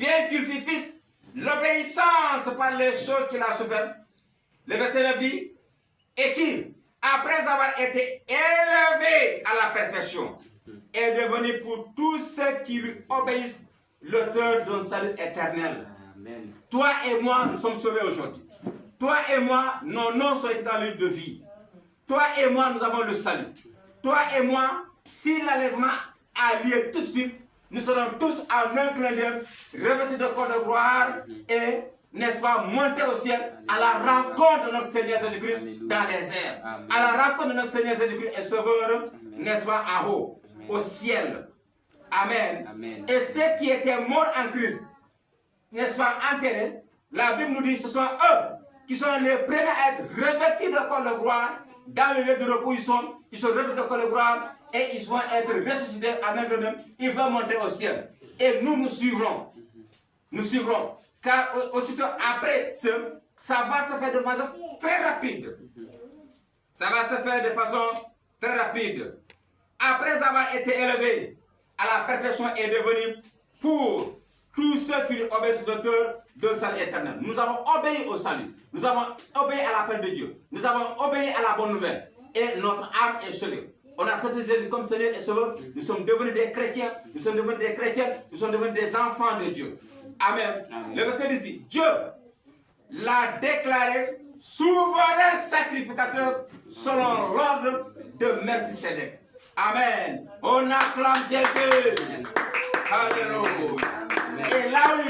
bien qu'il fût fils, l'obéissance par les choses qu'il a souffert. Le verset 9 dit, et qui, après avoir été élevé à la perfection, est devenu pour tous ceux qui lui obéissent l'auteur d'un salut éternel. Amen. Toi et moi, nous sommes sauvés aujourd'hui. Toi et moi, nos noms sont écrits dans le livre de vie. Toi et moi, nous avons le salut. Toi et moi, si l'enlèvement a lieu tout de suite, nous serons tous en un clin d'œil, revêtus de corps de gloire et, n'est-ce pas, monter au ciel à la rencontre de notre Seigneur Jésus-Christ dans les airs. À la rencontre de notre Seigneur Jésus-Christ et Sauveur, n'est-ce pas, en haut, au ciel. Amen. Amen. Et ceux qui étaient morts en Christ, n'est-ce pas, enterrés, la Bible nous dit que ce sont eux qui sont les premiers à être revêtus de corps de gloire. Dans le lieu de repos, ils sont revêtus de corps de gloire et ils vont être ressuscités en un clin d'œil. Ils vont monter au ciel. Et nous suivrons. Nous suivrons. Car aussitôt après ça va se faire de façon très rapide. Ça va se faire de façon très rapide. Après avoir été élevé à la perfection est devenu pour tous ceux qui lui obéissent l'auteur de salut éternel. Nous avons obéi au salut. Nous avons obéi à l'appel de Dieu. Nous avons obéi à la bonne nouvelle. Et notre âme est sauvée. On a accepté Jésus comme Seigneur et Sauveur. Nous sommes devenus des chrétiens. Nous sommes devenus des chrétiens. Nous sommes devenus des enfants de Dieu. Amen. Amen. Le verset 10 dit, Dieu l'a déclaré souverain sacrificateur selon l'ordre de Melchisédek. Amen. On acclame Jésus. Alléluia. Et là où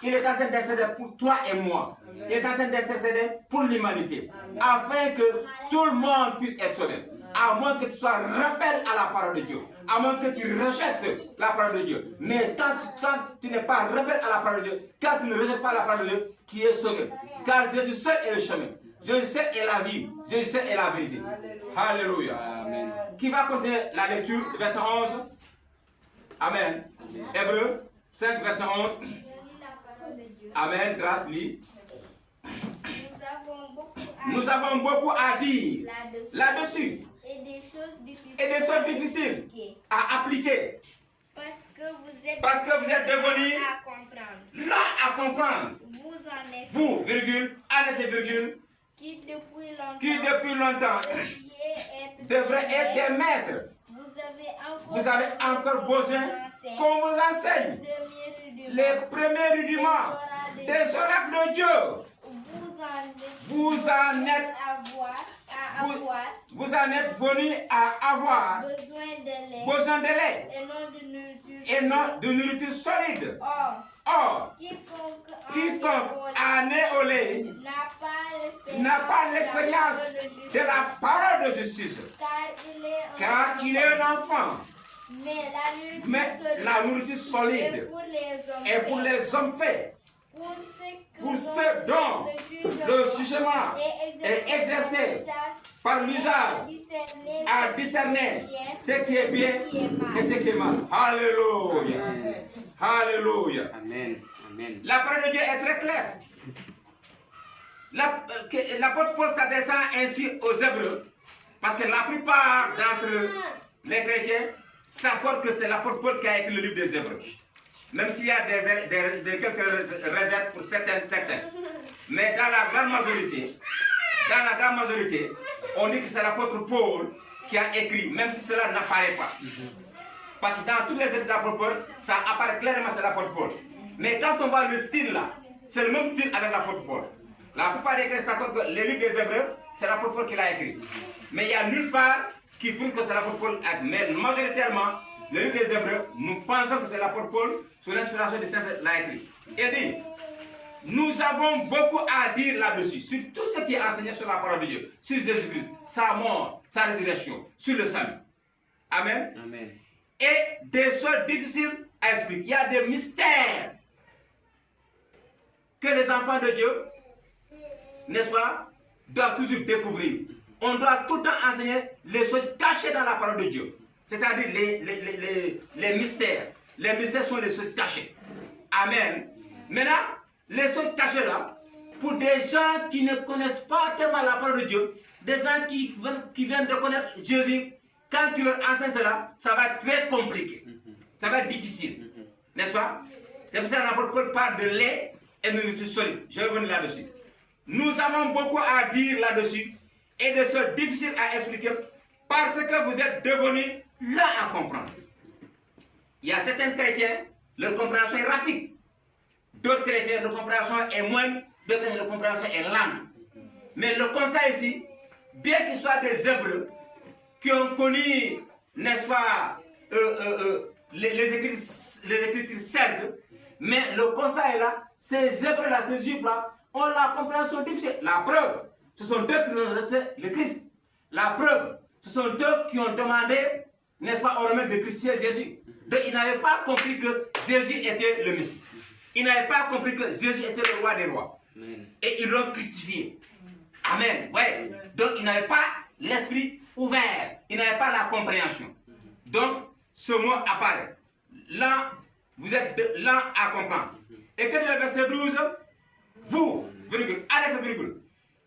il est en train d'intercéder pour toi et moi. Il est en train d'intercéder pour l'humanité. Afin que tout le monde puisse être sauvé. À moins que tu sois rebelle à la parole de Dieu. À moins que tu rejettes la parole de Dieu. Mais quand tu n'es pas rebelle à la parole de Dieu, quand tu ne rejettes pas la parole de Dieu, tu es sauvé. Car Jésus seul est le chemin. Jésus seul est la vie. Jésus seul est la vérité. Alléluia. Amen. Qui va continuer la lecture, verset 11. Amen. Hébreux 5, verset 11. Amen. Grâce, lit. Nous avons beaucoup à dire là-dessus. Et des choses difficiles à appliquer. Parce que vous êtes devenus là à comprendre. Vous, virgule, en effet, virgule, qui depuis longtemps devraient être des maîtres. Vous avez encore besoin qu'on vous enseigne les premiers rudiments des oracles de Dieu. Vous en êtes venus à avoir besoin de lait et non de nourriture solide. Or, quiconque a né au lait n'a pas l'expérience de la parole de justice, car il est un enfant. Mais la nourriture solide est pour les hommes faits. Pour ceux dont le jugement est exercé par l'usage à discerner ce qui est bien et ce qui est mal. Alléluia. Alléluia. Amen. Amen. La parole de Dieu est très claire. L'apôtre Paul s'adresse ainsi aux Hébreux, parce que la plupart d'entre les chrétiens s'accordent que c'est l'apôtre Paul qui a écrit le livre des Hébreux. Même s'il y a quelques réserves pour certains. Mais dans la grande majorité, on dit que c'est l'apôtre Paul qui a écrit, même si cela n'apparaît pas. Parce que dans toutes les épîtres de l'apôtre Paul, ça apparaît clairement c'est l'apôtre Paul. Mais quand on voit le style là, c'est le même style avec l'apôtre Paul. La plupart des chrétiens s'accordent que les livres des Hébreux, c'est l'apôtre Paul qui l'a écrit. Mais il n'y a nulle part qui prouve que c'est l'apôtre Paul. Mais majoritairement, le livre des Hébreux, nous pensons que c'est l'apôtre Paul, sous l'inspiration du Saint-Esprit, l'a écrit. Il dit, nous avons beaucoup à dire là-dessus, sur tout ce qui est enseigné sur la parole de Dieu, sur Jésus-Christ, sa mort, sa résurrection, sur le salut. Amen. Amen. Et des choses difficiles à expliquer. Il y a des mystères que les enfants de Dieu, n'est-ce pas, doivent toujours découvrir. On doit tout le temps enseigner les choses cachées dans la parole de Dieu. C'est-à-dire les mystères. Les mystères sont les choses cachées. Amen. Maintenant, les choses cachées là, pour des gens qui ne connaissent pas tellement la parole de Dieu, des gens qui viennent de connaître Jésus, quand tu leur enseignes cela, ça va être très compliqué. Ça va être difficile. N'est-ce pas? C'est pour ça qu'on n'apporte pas de lait et de nourriture solide. Je vais revenir là-dessus. Nous avons beaucoup à dire là-dessus et de ce difficile à expliquer parce que vous êtes devenus là à comprendre. Il y a certains chrétiens, leur compréhension est rapide. D'autres chrétiens, leur compréhension est moindre. D'autres chrétiens, leur compréhension est lente. Mais le conseil ici, bien qu'ils soient des Hébreux qui ont connu, n'est-ce pas, les écritures saintes, mais le conseil là, ces Hébreux-là, ces Juifs-là, ont la compréhension difficile. La preuve, ce sont eux qui ont rejeté le Christ. La preuve, ce sont eux qui ont demandé, n'est-ce pas, au remède de Christ Jésus. Donc, ils n'avaient pas compris que Jésus était le Messie. Ils n'avaient pas compris que Jésus était le roi des rois. Amen. Et ils l'ont crucifié. Amen. Ouais. Donc, ils n'avaient pas l'esprit ouvert. Ils n'avaient pas la compréhension. Donc, ce mot apparaît. Là, vous êtes lent à comprendre. Et que le verset 12, vous, virgule, allez, virgule,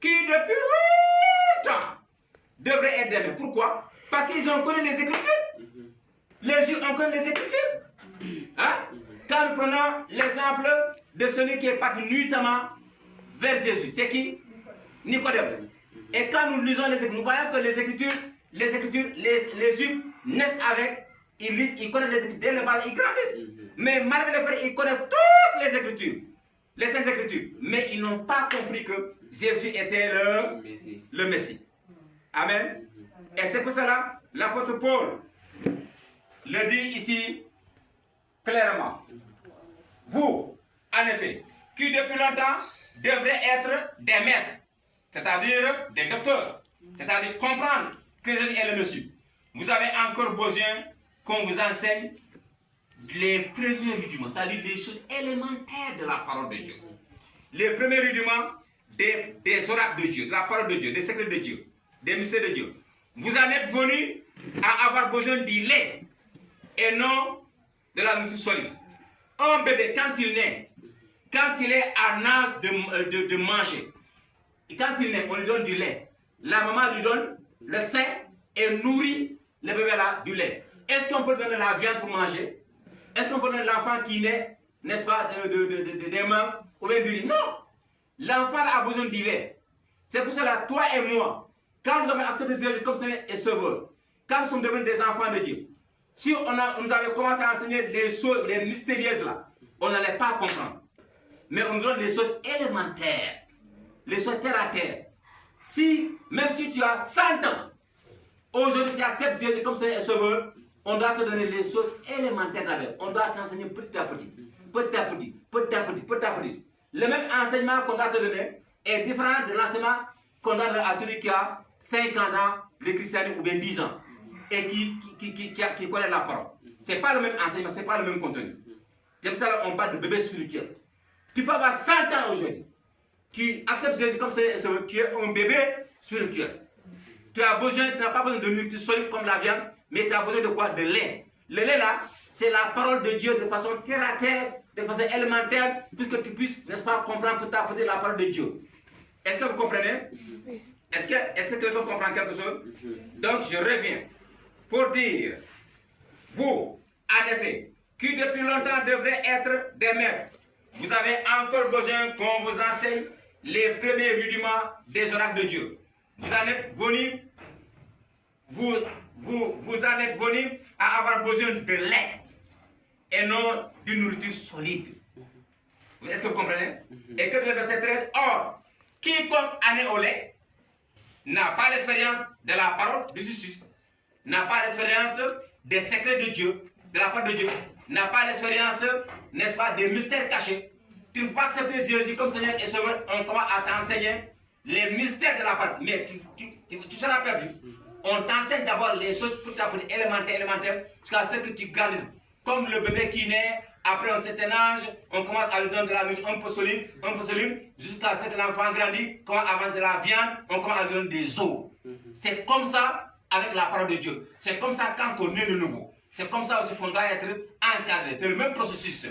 qui depuis longtemps devraient être aimés. Pourquoi? Parce qu'ils ont connu les Écritures. Les Juifs ont connu les Écritures. Hein? Quand nous prenons l'exemple de celui qui est parti nuitamment vers Jésus, c'est qui? Nicodème. Et quand nous lisons les Écritures, nous voyons que les Écritures, les Juifs naissent avec, ils lisent, ils connaissent les Écritures, dès le bas, ils grandissent. Mais malgré le fait, ils connaissent toutes les Écritures, les Saintes Écritures. Mais ils n'ont pas compris que Jésus était le Messie. Amen. Et c'est pour cela, l'apôtre Paul le dit ici clairement. Vous, en effet, qui depuis longtemps devraient être des maîtres, c'est-à-dire des docteurs, c'est-à-dire comprendre que Jésus est le Messie. Vous avez encore besoin qu'on vous enseigne les premiers rudiments, c'est-à-dire les choses élémentaires de la parole de Dieu. Les premiers rudiments des oracles de Dieu, de la parole de Dieu, des secrets de Dieu, des mystères de Dieu. Vous en êtes venus à avoir besoin du lait et non de la nourriture solide. Un bébé, quand il naît, quand il est en âge de manger, et quand il naît, on lui donne du lait. La maman lui donne le sein et nourrit le bébé là du lait. Est-ce qu'on peut donner la viande pour manger? Est-ce qu'on peut donner l'enfant qui naît, n'est-ce pas, des mains ou bien du riz? Non! L'enfant a besoin du lait. C'est pour cela, toi et moi, quand nous avons accepté Jésus comme Seigneur et Sauveur, quand nous sommes devenus des enfants de Dieu, si nous avions commencé à enseigner les choses, les mystérieuses là, on n'allait pas comprendre. Mais on nous donne les choses élémentaires, les choses terre à terre. Même si tu as 100 ans, aujourd'hui tu acceptes Jésus comme Seigneur et Sauveur, on doit te donner les choses élémentaires d'abord. On doit t'enseigner petit à petit, petit à petit, petit à petit, petit à petit. Le même enseignement qu'on doit te donner est différent de l'enseignement qu'on donne à celui qui a 50 ans de christianisme ou bien 10 ans et qui connaît la parole. Ce n'est pas le même enseignement, ce n'est pas le même contenu. C'est pour ça qu'on parle de bébé spirituel. Tu peux avoir 100 ans aujourd'hui, qui accepte Jésus comme tu es un bébé spirituel. Tu n'as pas besoin de nourriture solide comme la viande, mais tu as besoin de quoi? De lait. Le lait là, c'est la parole de Dieu de façon terre à terre, de façon élémentaire, puisque tu puisses, n'est-ce pas, comprendre pour t'apporter la parole de Dieu. Est-ce que vous comprenez? Est-ce que quelqu'un comprend quelque chose? Donc je reviens pour dire, vous, en effet, qui depuis longtemps devraient être des maîtres, vous avez encore besoin qu'on vous enseigne les premiers rudiments des oracles de Dieu. Vous en êtes venus, vous en êtes venus à avoir besoin de lait et non d'une nourriture solide. Est-ce que vous comprenez? Et que le verset 13, or, quiconque en est au lait n'a pas l'expérience de la parole de justice, n'a pas l'expérience des secrets de Dieu, de la parole de Dieu, n'a pas l'expérience, n'est-ce pas, des mystères cachés. Tu ne peux pas accepter Jésus comme Seigneur et Sauveur, on commence à t'enseigner les mystères de la parole, mais tu seras perdu. On t'enseigne d'abord les choses tout à fait élémentaires, jusqu'à ce que tu grandisses. Comme le bébé qui naît, après un certain âge, on commence à lui donner de la nourriture un peu solide, jusqu'à ce que l'enfant grandit, comme avant de la viande, on commence à lui donner des os. C'est comme ça avec la parole de Dieu. C'est comme ça quand on est de nouveau. C'est comme ça aussi qu'on doit être encadré. C'est le même processus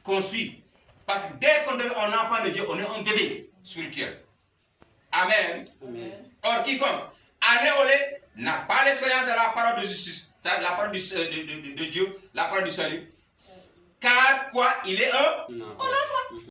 qu'on suit. Parce que dès qu'on devient un enfant de Dieu, on est un bébé spirituel. Amen. Amen. Or, quiconque en est au lait n'a pas l'expérience de la parole de justice, c'est-à-dire la parole de Dieu, la parole du salut, Car quoi? Il est un Non. enfant.